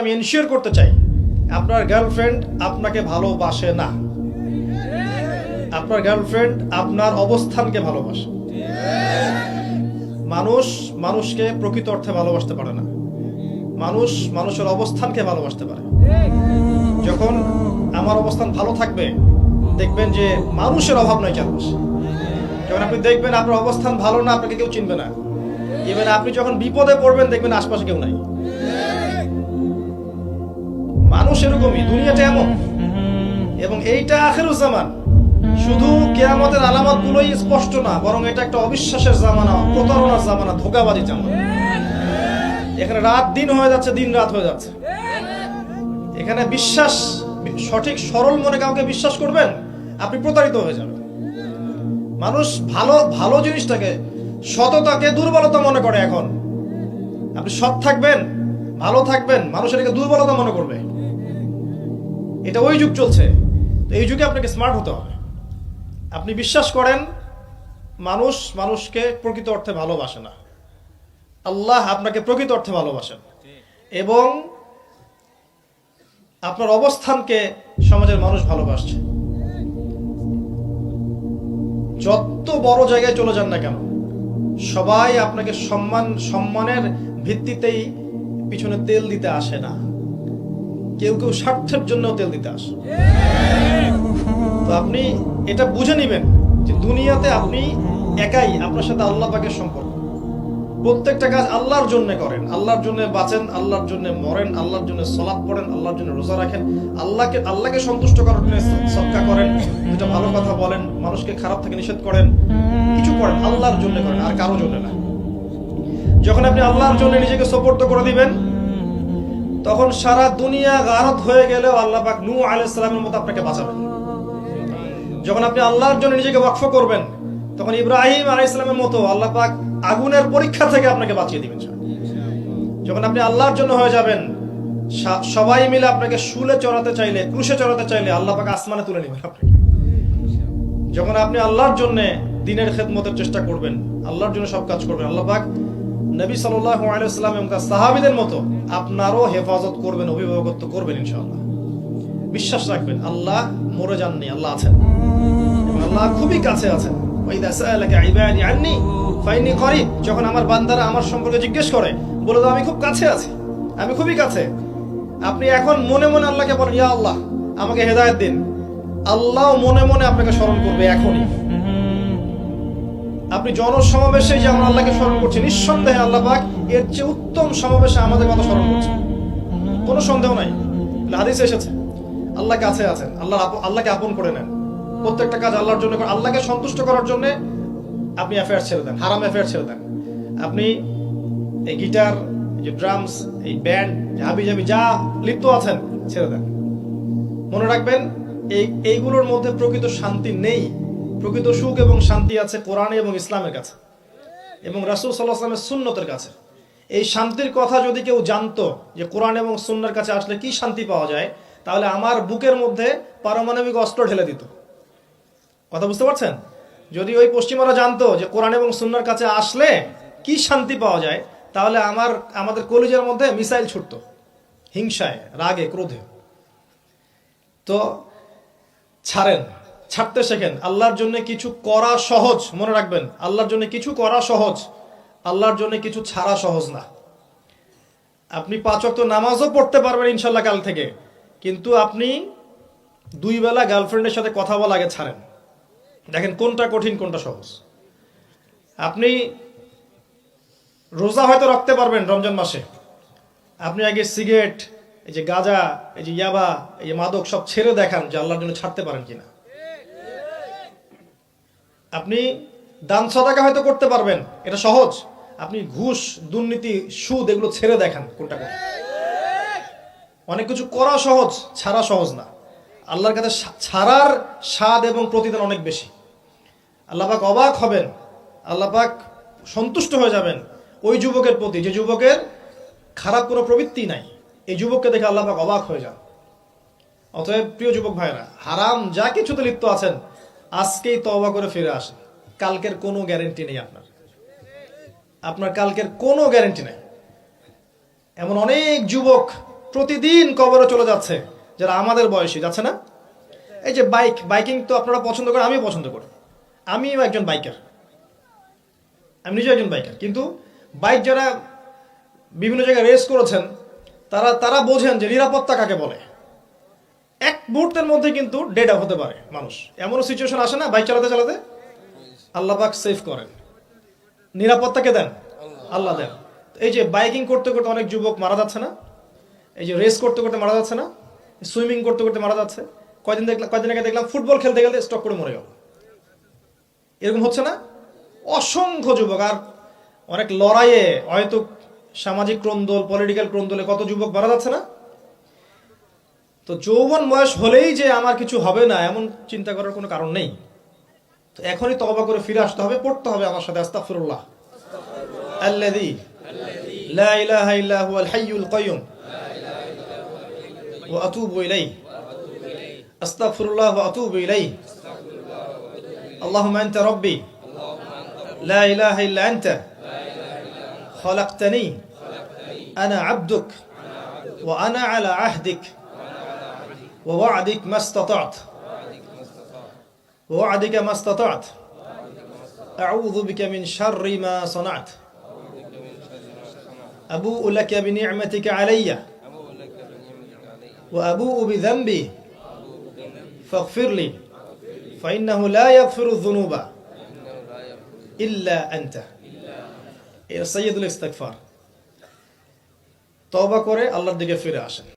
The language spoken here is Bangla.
আমি এনশিওর করতে চাই আপনার গার্লফ্রেন্ড আপনাকে ভালোবাসে না, আপনার গার্লফ্রেন্ড আপনার অবস্থানকে ভালোবাসে। মানুষ মানুষকে প্রকৃত অর্থে ভালোবাসতে পারে না, মানুষ মানুষের অবস্থানকে ভালোবাসতে পারে। যখন আমার অবস্থান ভালো থাকবে দেখবেন যে মানুষের অভাব নয় চারপাশে। যখন আপনি দেখবেন আপনার অবস্থান ভালো না, আপনাকে কেউ চিনবে না। ইভেন আপনি যখন বিপদে পড়বেন দেখবেন আশপাশে কেউ নাই। মানুষ এরকমই, দুনিয়াটা এমন। এবং এইটা আখিরুজ্জামান, শুধু কিয়ামতের আলামত গুলোই স্পষ্ট না, বরং এটা একটা অবিশ্বাসের জামানা, প্রতারণার জামানা, ধোঁকাবাজির জামানা। এখানে রাত দিন হয়ে যাচ্ছে, দিন রাত হয়ে যাচ্ছে। এখানে বিশ্বাস, সঠিক সরল মনে কাউকে বিশ্বাস করবেন, আপনি প্রতারিত হয়ে যাবেন। মানুষ ভালো ভালো জিনিসটাকে, সততাকে দুর্বলতা মনে করে। এখন আপনি সৎ থাকবেন, ভালো থাকবেন, মানুষ এটাকে দুর্বলতা মনে করবে। এটা ওই যুগ চলছে। তো এই যুগে আপনাকে স্মার্ট হতে হবে। আপনি বিশ্বাস করেন মানুষ মানুষকে প্রকৃত অর্থে ভালোবাসে না, আল্লাহ আপনাকে প্রকৃত অর্থে ভালোবাসেন। এবং আপনার অবস্থানকে সমাজের মানুষ ভালোবাসছে। যত বড় জায়গায় চলে যান না কেন, সবাই আপনাকে সম্মানের ভিত্তিতেই পিছনে তেল দিতে আসে না, কেউ কেউ স্বার্থের জন্য তেল দিতে আসে। তো আপনি এটা বুঝে নিবেন যে দুনিয়াতে আপনি একাই, আপনার সাথে আল্লাহ পাকের সম্পর্ক। প্রত্যেকটা কাজ আল্লাহর জন্য করেন, আল্লাহর জন্য বাঁচেন, আল্লাহর জন্য মরেন, আল্লাহর জন্য সালাত পড়েন, আল্লাহর জন্য রোজা রাখেন, আল্লাহকে সন্তুষ্ট করার জন্য সদকা করেন, দুটো ভালো কথা বলেন, মানুষকে খারাপ থেকে নিষেধ করেন, কিছু করেন আল্লাহর জন্য করেন, আর কারোর জন্য না। যখন আপনি আল্লাহর জন্য নিজেকে সুপর্দ করে দিবেন, তখন সারা দুনিয়া গারত হয়ে গেলেও আল্লাহ পাক নূহ আলাইহিস সালামের মতো আপনাকে বাঁচাবেন। যখন আপনি আল্লাহর জন্য নিজেকে ওয়াকফ করবেন, তখন ইব্রাহিম আলাইহিস সালামের মতো আল্লাহ পাক আগুনের পরীক্ষা থেকে আপনাকে বাঁচিয়ে দিবেন। যখন আপনি আল্লাহর জন্য হয়ে যাবেন, সবাই মিলে আপনাকে শুলে চড়াতে চাইলে, ক্রুশে চড়াতে চাইলে আল্লাহ পাক আসমানে তুলে নেবেন আপনাকে। যখন আপনি আল্লাহর জন্য দ্বীনের খেদমতের চেষ্টা করবেন, আল্লাহর জন্য সব কাজ করবেন, আল্লাহ পাক নবী সাল্লাল্লাহু আলাইহি ওয়াসাল্লাম এবং তার সাহাবীদের মতো আপনারও হেফাজত করবেন, অভিভাবকত্ব করবেন ইনশাআল্লাহ। বিশ্বাস রাখবেন আল্লাহ মরে যাননি, আল্লাহ আছেন এবং আল্লাহ খুবই কাছে আছেন। ওয়াইদা সাআলাকা ইবাদি আন্নী ফাইন্নী করিব। যখন আমার বান্দারা আমার সম্পর্কে জিজ্ঞেস করে, বলে দাও আমি খুব কাছে আছি, আমি খুবই কাছে। আপনি এখন মনে মনে আল্লাহকে বলেন, ইয়া আল্লাহ আমাকে হেদায়েত দিন, আল্লাহ মনে মনে আপনাকে স্মরণ করবে এখনই। আপনি জনসমাবেশে যে আমরা আল্লাহকে স্মরণ করছি, নিঃসন্দেহে আল্লাহ পাক এর চেয়ে উত্তম সমাবেশে আমাদের কথা স্মরণ করছেন, কোনো সন্দেহ নাই। হাদিসে এসেছে আল্লাহ কাছে আছেন, আল্লাহকে আপন করে নেন। প্রত্যেকটা কাজ আল্লাহর জন্য, আল্লাহকে সন্তুষ্ট করার জন্য আপনি অ্যাফেয়ার ছেড়ে দেন, হারাম অ্যাফেয়ার ছেড়ে দেন। আপনি এই গিটার, এই ড্রামস, এই ব্যান্ড, হাবি জাবি যা লিপ্ত আছেন ছেড়ে দেন। মনে রাখবেন এইগুলোর মধ্যে প্রকৃত শান্তি নেই। প্রকৃত সুখ এবং শান্তি আছে কোরআনে এবং ইসলামের কাছে এবং রাসূল সাল্লাল্লাহু আলাইহি ওয়াসাল্লামের সুন্নতের কাছে। এই শান্তির কথা যদি কেউ জানতো যে কোরআন এবং সুন্নাহর কাছে আসলে কি শান্তি পাওয়া যায়, তাহলে আমার বুকের মধ্যে পারমাণবিক অস্ত্র ঢেলে দিত। কথা বুঝতে পারছেন? যদি ওই পশ্চিমারা জানতো যে কোরআন এবং সুন্নাহর কাছে আসলে কি শান্তি পাওয়া যায়, তাহলে আমাদের কলিজার মধ্যে মিসাইল ছুটতো, হিংসায়, রাগে, ক্রোধে। তো ছাড়তে শেখেন। আল্লাহর জন্য কিছু করা সহজ, মনে রাখবেন আল্লাহর জন্য কিছু করা সহজ, আল্লাহর জন্য কিছু ছাড়া সহজ না। আপনি 5 ওয়াক্ত নামাজও পড়তে পারবেন ইনশাল্লাহ কাল থেকে, কিন্তু আপনি 2 বেলা গার্লফ্রেন্ডের সাথে কথা বলা আগে ছাড়েন। দেখেন কোনটা কঠিন কোনটা সহজ। আপনি রোজা হয়তো রাখতে পারবেন রমজান মাসে, আপনি আগে সিগারেট, এই যে গাঁজা, এই যে ইয়াবা, এই যে মাদক সব ছেড়ে দেখান যে আল্লাহর জন্য ছাড়তে পারেন কিনা। আপনি দান সাদাকা হয়তো করতে পারবেন, এটা সহজ। আপনি ঘুষ, দুর্নীতি, সুদ এগুলো ছেড়ে দেখান কোনটা কঠিন। অনেক কিছু করা সহজ, ছাড়া সহজ না। আল্লাহর কাছে ছাড়ার স্বাদ এবং প্রতিদান অনেক বেশি। আল্লাহ পাক অবাক হবেন, আল্লাহ পাক সন্তুষ্ট হয়ে যাবেন ওই যুবকের প্রতি যে যুবকের খারাপ কোনো প্রবৃত্তি নাই। এই যুবককে দেখে আল্লাহ পাক অবাক হয়ে যান। অতএব প্রিয় যুবক ভাইরা, হারাম যা কিছুতে লিপ্ত আছেন আজকেই তওবা করে ফিরে আসেন। কালকের কোনো গ্যারান্টি নেই আপনার কালকের কোনো গ্যারান্টি নেই। এমন অনেক যুবক প্রতিদিন কবরে চলে যাচ্ছে, যারা আমাদের বয়সী, যাচ্ছে না? এই যে বাইকিং তো আপনারা পছন্দ করেন, আমিও পছন্দ করি, আমিও একজন বাইকার, আমি নিজেও একজন বাইকার। কিন্তু বাইক যারা বিভিন্ন জায়গায় রেস করেছেন, তারা বোঝেন যে নিরাপত্তা কাকে বলে। এক মুহূর্তের মধ্যে কিন্তু ডেড হতে পারে মানুষ, এমনও সিচুয়েশন আসে না বাইক চালাতে চালাতে? আল্লাহ পাক সেভ করেন, নিরাপত্তাকে দেন, আল্লাহ দেন। এই যে বাইকিং করতে করতে অনেক যুবক মারা যাচ্ছে না, এই যে রেস করতে করতে মারা যাচ্ছে না, সুইমিং করতে করতে মারা যাচ্ছে। কয়দিন আগে দেখলাম ফুটবল খেলতে খেলতে স্টক করে মরে গেল। এরকম হচ্ছে না? অসংখ্য যুবক। আর অনেক লড়াইয়ে হয়তো সামাজিক ক্রন্দল, পলিটিক্যাল ক্রন্দলে কত যুবক মারা যাচ্ছে না? তো যৌবন বয়স হলেই যে আমার কিছু হবে না এমন চিন্তা করার কোনো কারণ নেই। তো এখনই তওবা করে ফিরে আসতে হবে, পড়তে হবে আমার সাথে আস্তাগফিরুল্লাহ আল্লাযী লা ইলাহা ইল্লা হুয়াল হাইয়ুল কাইয়ুম ওয়া আতুবু ইলাইহি আস্তাগফিরুল্লাহ ওয়া আতুবু ইলাইহি আল্লাহুম্মা আনতা রাব্বি লা ইলাহা ইল্লা আনতা খালাকতানি আনা আবদুক ওয়া আনা আলা আহদিক ওয়া ওয়া'দিক মাস্তাতা'ত ووعدك ما استطعت أعوذ بك من شر ما صنعت أبوء لك بنعمتك علي وأبوء بذنبي فاغفر لي فإنه لا يغفر الذنوب إلا أنت سيد الاستغفار তওবা করে আল্লাহর দিকে ফিরে আসেন।